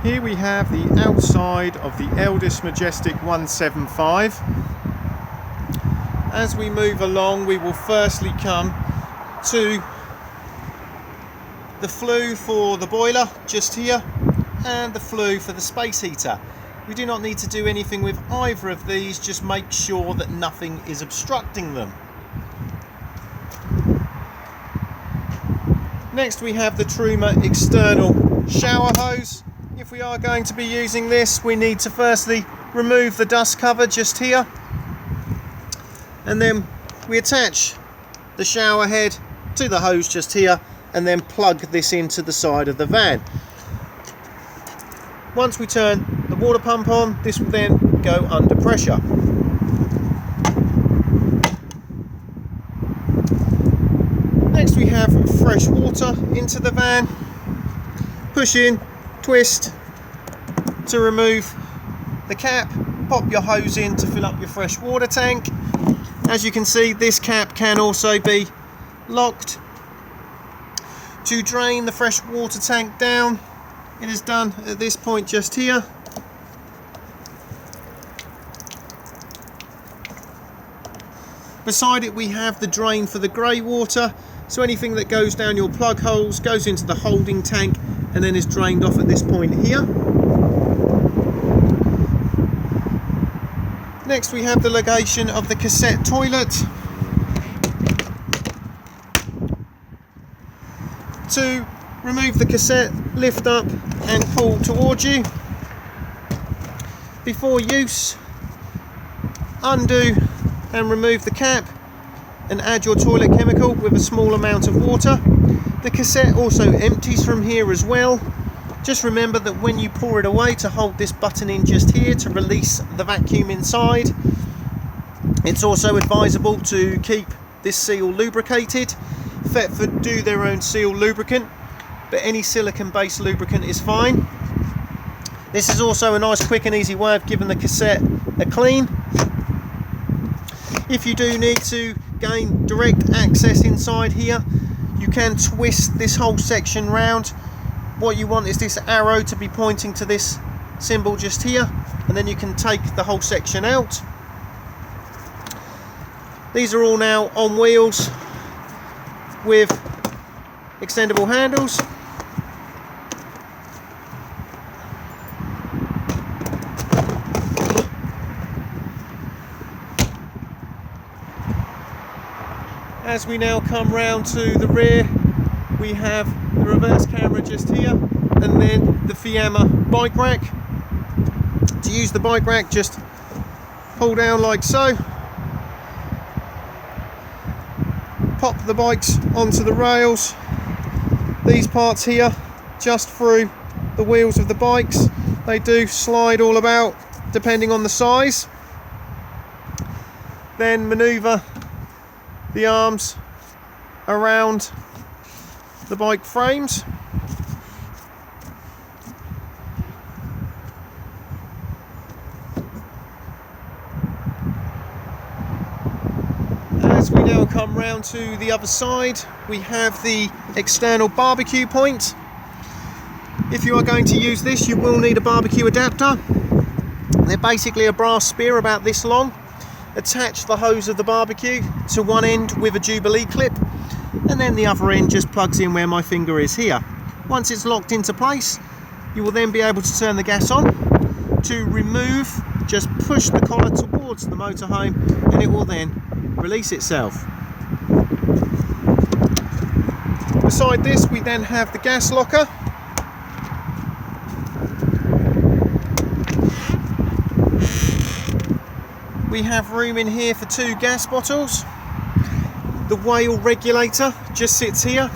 Here we have the outside of the Elddis Majestic 175. As we move along, we will firstly come to the flue for the boiler just here and the flue for the space heater. We do not need to do anything with either of these, just make sure that nothing is obstructing them. Next we have the Truma external shower hose. If we are going to be using this, we need to firstly remove the dust cover just here, and then we attach the shower head to the hose just here and then plug this into the side of the van. Once we turn the water pump on, this will then go under pressure. Next we have fresh water into the van. Push in, twist to remove the cap, pop your hose in to fill up your fresh water tank. As you can see, this cap can also be locked. To drain the fresh water tank down, it is done at this point just here. Beside it we have the drain for the grey water, so anything that goes down your plug holes goes into the holding tank and then is drained off at this point here. Next we have the location of the cassette toilet. To remove the cassette, lift up and pull towards you. Before use, undo and remove the cap and add your toilet chemical with a small amount of water. The cassette also empties from here as well. Just remember that when you pour it away, to hold this button in just here to release the vacuum inside. It's also advisable to keep this seal lubricated. Thetford do their own seal lubricant, but any silicone based lubricant is fine. This is also a nice quick and easy way of giving the cassette a clean. If you do need to gain direct access inside here, you can twist this whole section round. What you want is this arrow to be pointing to this symbol just here, and then you can take the whole section out. These are all now on wheels with extendable handles. As we now come round to the rear, we have the reverse camera just here, and then the Fiamma bike rack. To use the bike rack, just pull down like so, pop the bikes onto the rails, these parts here just through the wheels of the bikes. They do slide all about depending on the size. Then manoeuvre the arms around the bike frames. As we now come round to the other side, we have the external barbecue point. If you are going to use this, you will need a barbecue adapter. They're basically a brass spear about this long. Attach the hose of the barbecue to one end with a Jubilee clip, and then the other end just plugs in where my finger is here. Once it's locked into place, you will then be able to turn the gas on. To remove, just push the collar towards the motorhome and it will then release itself. Beside this, we then have the gas locker. We have room in here for 2 gas bottles. The whale regulator just sits here,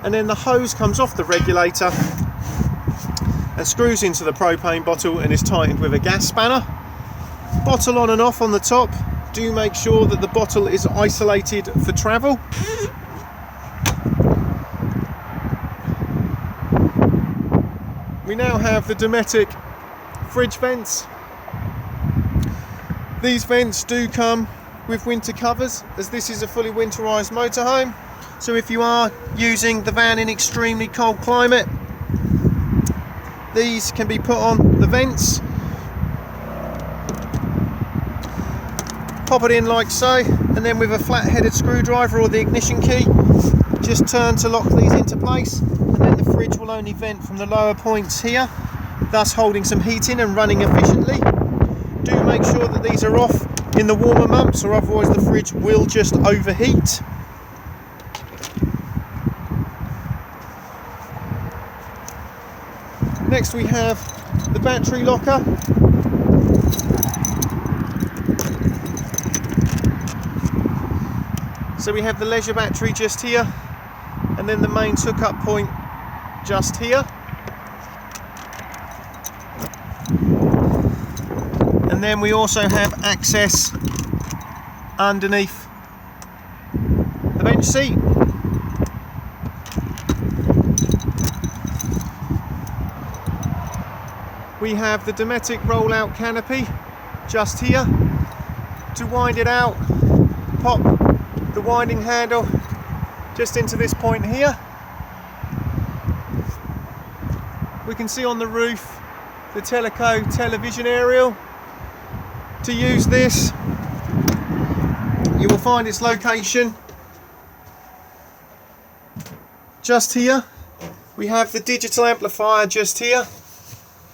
and then the hose comes off the regulator and screws into the propane bottle and is tightened with a gas spanner. Bottle on and off on the top. Do make sure that the bottle is isolated for travel. We now have the Dometic fridge vents. These vents do come with winter covers, as this is a fully winterized motorhome. So if you are using the van in extremely cold climate, these can be put on the vents. Pop it in like so, and then with a flat-headed screwdriver or the ignition key, just turn to lock these into place, and then the fridge will only vent from the lower points here, thus holding some heat in and running efficiently. Do make sure that these are off in the warmer months, or otherwise the fridge will just overheat. Next we have the battery locker. So we have the leisure battery just here, and then the mains hookup point just here. And then we also have access underneath the bench seat. We have the Dometic rollout canopy just here. To wind it out, pop the winding handle just into this point here. We can see on the roof the Teleco television aerial. To use this, you will find its location just here. We have the digital amplifier just here,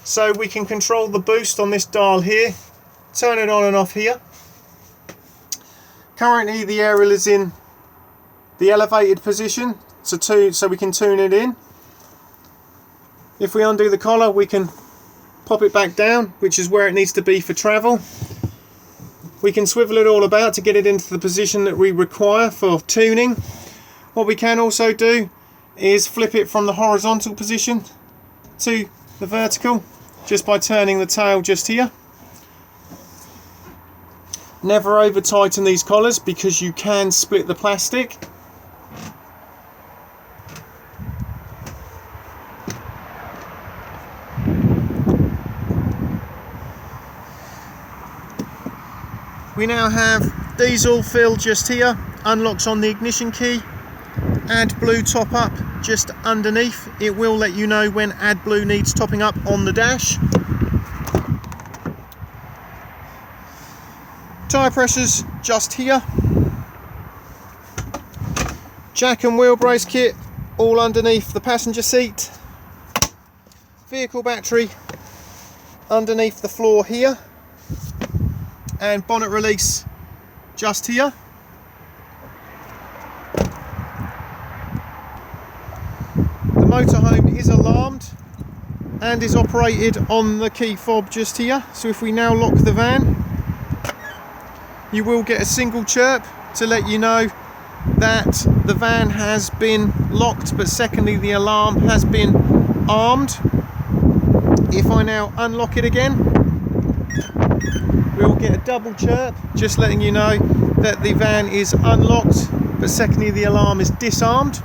so we can control the boost on this dial here, turn it on and off here. Currently the aerial is in the elevated position, so we can tune it in. If we undo the collar, we can pop it back down, which is where it needs to be for travel. We can swivel it all about to get it into the position that we require for tuning. What we can also do is flip it from the horizontal position to the vertical, just by turning the tail just here. Never over tighten these collars because you can split the plastic. We now have diesel fill just here, unlocks on the ignition key, AdBlue top up just underneath. It will let you know when AdBlue needs topping up on the dash. Tyre pressures just here. Jack and wheel brace kit all underneath the passenger seat. Vehicle battery underneath the floor here. And bonnet release just here. The motorhome is alarmed and is operated on the key fob just here. So if we now lock the van, you will get a single chirp to let you know that the van has been locked, but secondly the alarm has been armed. If I now unlock it again, we'll get a double chirp just letting you know that the van is unlocked, but secondly the alarm is disarmed.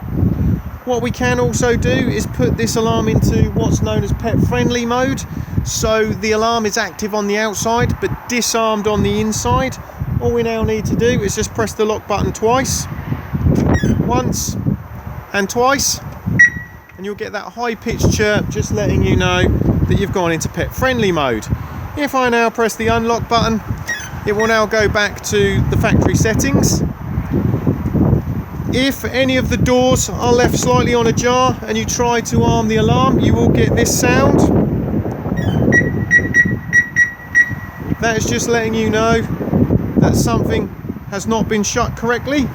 What we can also do is put this alarm into what's known as pet friendly mode, so the alarm is active on the outside but disarmed on the inside. All we now need to do is just press the lock button twice, once and twice, and you'll get that high-pitched chirp just letting you know that you've gone into pet friendly mode. If I now press the unlock button, it will now go back to the factory settings. If any of the doors are left slightly on ajar and you try to arm the alarm, you will get this sound. That is just letting you know that something has not been shut correctly.